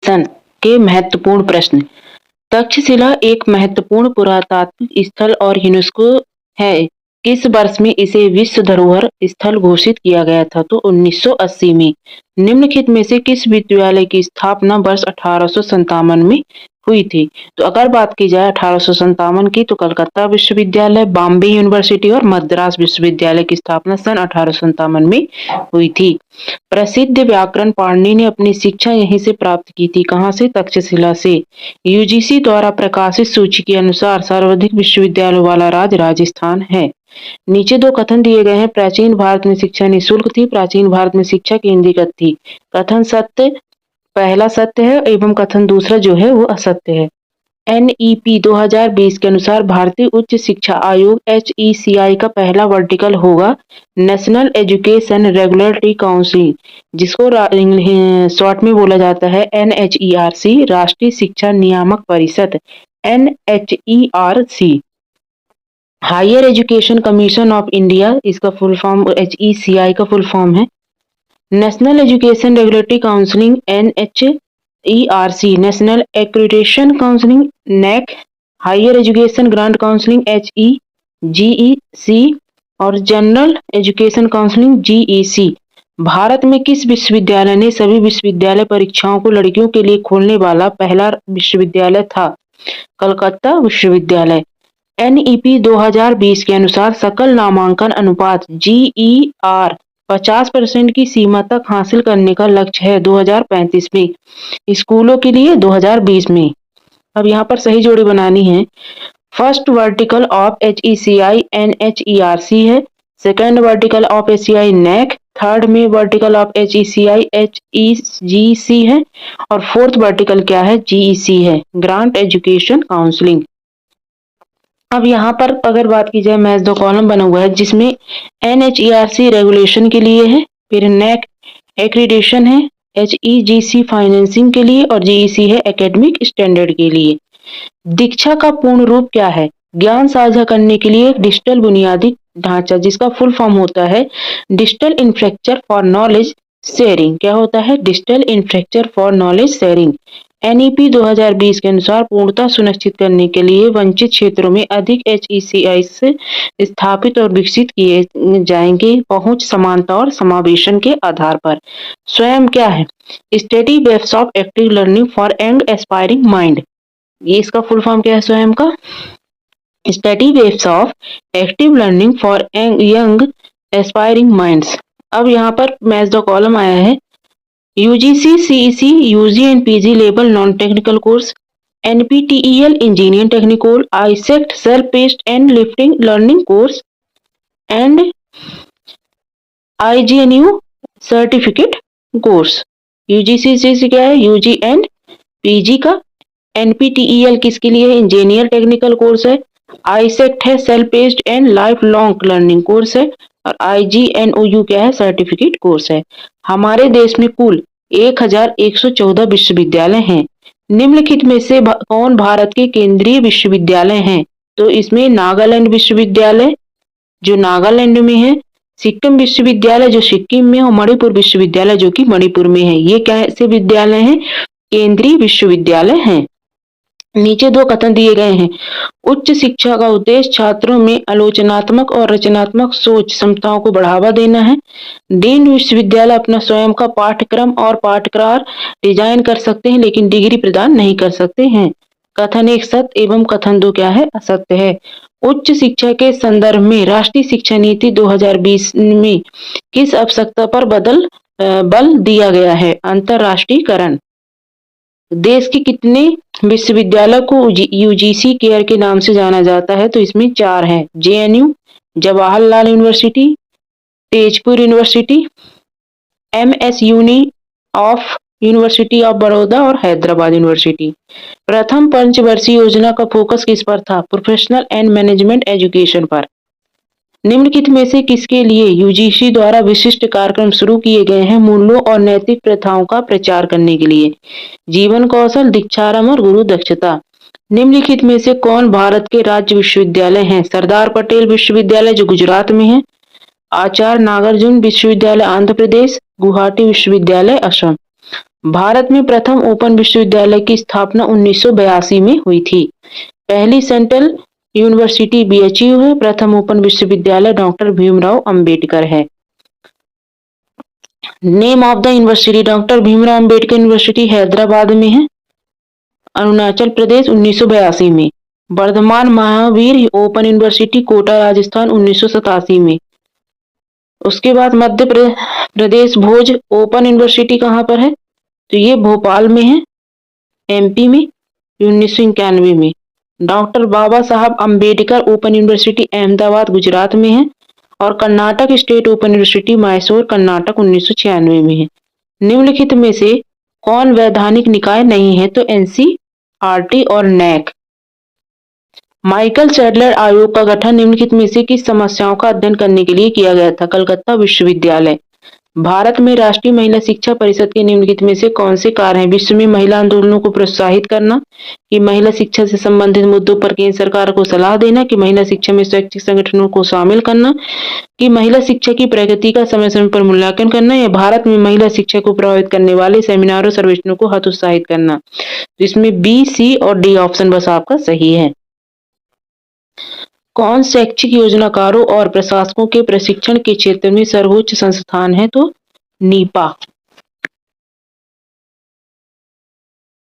सन के महत्वपूर्ण प्रश्न। तक्षशिला एक महत्वपूर्ण पुरातात्विक स्थल और यूनेस्को है। किस वर्ष में इसे विश्व धरोहर स्थल घोषित किया गया था? तो 1980 में। निम्नलिखित में से किस विश्वविद्यालय की स्थापना वर्ष 1857 में हुई थी? तो अगर बात की जाए 1857 की, तो कलकत्ता विश्वविद्यालय, बॉम्बे यूनिवर्सिटी और मद्रास विश्वविद्यालय की स्थापना सन 1857 में हुई थी। प्रसिद्ध व्याकरण पाणिनि ने अपनी शिक्षा यहीं से प्राप्त की थी। कहाँ से? तक्षशिला से। यूजीसी द्वारा प्रकाशित सूची के अनुसार सर्वाधिक विश्वविद्यालयों वाला राज्य राजस्थान है। नीचे दो कथन दिए गए हैं। प्राचीन भारत में शिक्षा निःशुल्क थी। प्राचीन भारत में शिक्षा केंद्रीकृत थी। कथन सत्य, पहला सत्य है एवं कथन दूसरा जो है वो असत्य है। एनईपी 2020 के अनुसार भारतीय उच्च शिक्षा आयोग HECI का पहला वर्टिकल होगा नेशनल एजुकेशन रेगुलेटरी काउंसिल, जिसको शॉर्ट में बोला जाता है NHERC, राष्ट्रीय शिक्षा नियामक परिषद NHERC। Higher education commission of India, इसका फुल फॉर्म HECI का फुल फॉर्म है। National education regulatory counselling NHERC, national accreditation counselling NAC, higher education grant counselling HEGEC और general education counselling GEC। Bharat में किस विश्वविद्यालय ने सभी विश्वविद्यालय परीक्षाओं को लड़कियों के लिए खोलने वाला पहला विश्वविद्यालय था? कलकत्ता विश्वविद्यालय। NEP 2020 के अनुसार सकल नामांकन अनुपात GER 50% की सीमा तक हासिल करने का लक्ष्य है 2035 में, स्कूलों के लिए 2020 में। अब यहाँ पर सही जोड़ी बनानी है। First vertical of HECI NHERC है, second vertical of HECI NAC, third में वर्टिकल ऑफ HECI HEGC है और फोर्थ वर्टिकल क्या है? GEC है, ग्रांट एजुकेशन काउंसलिंग। अब यहाँ पर अगर बात की जाए, मैच द कॉलम बना हुआ है जिसमें NHERC रेगुलेशन के लिए है, फिर NAC एक्रीडेशन है, HEGC फाइनेंसिंग के लिए और GEC है एकेडमिक स्टैंडर्ड के लिए। दीक्षा का पूर्ण रूप क्या है? ज्ञान साझा करने के लिए एक डिजिटल बुनियादी ढांचा, जिसका फुल फॉर्म होता है digital infrastructure for knowledge sharing. क्या होता है? Digital infrastructure for knowledge sharing. NEP 2020 के अनुसार पूर्णता सुनिश्चित करने के लिए वंचित क्षेत्रों में अधिक HECI स्थापित और विकसित किए जाएंगे, पहुंच, समानता और समावेशन के आधार पर। स्वयं क्या है? Study webs of active learning for young aspiring mind. ये इसका फुल फॉर्म क्या है स्वयं का? Study waves of active learning for young aspiring minds. अब यहाँ पर मैच द कॉलम आया है। UGC CEC UG and PG level non technical course, NPTEL engineering technical, ISECT self paced and lifting learning course and IGNU certificate course. UGC CEC क्या है? UG and PG का। NPTEL किसके लिए है? Engineer technical course है। ISECT है self paced and life long learning course है और IGNOU क्या है? सर्टिफिकेट कोर्स है। हमारे देश में कुल 1114 विश्वविद्यालय हैं। निम्नलिखित में से कौन भारत के केंद्रीय विश्वविद्यालय हैं? तो इसमें नागालैंड विश्वविद्यालय जो नागालैंड में है, सिक्किम विश्वविद्यालय जो सिक्किम में और मणिपुर विश्वविद्यालय जो कि मणिपुर में है। ये कैसे विद्यालय हैं? केंद्रीय विश्वविद्यालय हैं। नीचे दो कथन दिए गए हैं। उच्च शिक्षा का उद्देश्य छात्रों में आलोचनात्मक और रचनात्मक सोच क्षमताओं को बढ़ावा देना है। डीम्ड विश्वविद्यालय अपना स्वयं का पाठ्यक्रम और पाठ्यक्रम डिजाइन कर सकते हैं लेकिन डिग्री प्रदान नहीं कर सकते हैं। कथन एक सत्य एवं कथन दो क्या है? असत्य है। उच्च शिक्षा के संदर्भ में राष्ट्रीय शिक्षा नीति 2020 में किस आवश्यकता पर बल दिया गया है? अंतरराष्ट्रीयकरण। देश के कितने विश्वविद्यालय को UGC केयर के नाम से जाना जाता है? तो इसमें 4 हैं। JNU, Jawaharlal university, Tezpur university, MS uni of university of Baroda और हैदराबाद यूनिवर्सिटी। प्रथम पंचवर्षीय योजना का फोकस किस पर था? प्रोफेशनल एंड मैनेजमेंट एजुकेशन पर। निम्नलिखित में से किसके लिए UGC द्वारा विशिष्ट कार्यक्रम शुरू किए गए हैं? मूल्यों और नैतिक प्रथाओं का प्रचार करने के लिए। जीवन कौशल, दीक्षारंभ और गुरु दक्षता। निम्नलिखित में से कौन भारत के राज्य विश्वविद्यालय हैं? सरदार पटेल विश्वविद्यालय जो गुजरात में है, आचार्य नागार्जुन विश्वविद्यालय आंध्र प्रदेश, गुवाहाटी विश्वविद्यालय असम। भारत में प्रथम ओपन विश्वविद्यालय की स्थापना 1982 में हुई थी। पहली सेंट्रल यूनिवर्सिटी बीएचयू है। प्रथम ओपन विश्वविद्यालय डॉक्टर भीमराव अंबेडकर है। Name of the university doctor Bhimrao Ambedkar university Hyderabad में है, अरुणाचल प्रदेश 1982 में। वर्धमान महावीर ओपन यूनिवर्सिटी कोटा राजस्थान 1987 में। उसके बाद मध्य प्रदेश भोज ओपन यूनिवर्सिटी कहाँ पर है, तो ये भोपाल में है, एमपी में, 1991 में। डॉक्टर बाबा साहब अंबेडकर ओपन यूनिवर्सिटी अहमदाबाद गुजरात में है, और Karnataka state open university Mysore Karnataka 1996 में है। निम्नलिखित में से कौन वैधानिक निकाय नहीं है, तो एनसीईआरटी और नैक। माइकल सैडलर आयोग का गठन निम्नलिखित में से किस समस्याओं का अध्ययन करने के लिए किया गया था, कलकत्ता विश्वविद्यालय। भारत में राष्ट्रीय महिला शिक्षा परिषद के निम्नलिखित में से कौन से कार्य हैं, विश्व में महिला आंदोलनों को प्रोत्साहित करना, कि महिला शिक्षा से संबंधित मुद्दों पर केंद्र सरकार को सलाह देना, कि महिला शिक्षा में स्वैच्छिक संगठनों को शामिल करना, कि महिला शिक्षा की प्रगति का समय समय पर मूल्यांकन करना, या भारत में महिला शिक्षा को प्रभावित करने वाले सेमिनारों सर्वेक्षणों को हतोत्साहित करना। इसमें बी, सी और डी ऑप्शन बस आपका सही है। कौन शैक्षिक योजनाकारों और प्रशासकों के प्रशिक्षण के क्षेत्र में सर्वोच्च संस्थान है, तो नीपा।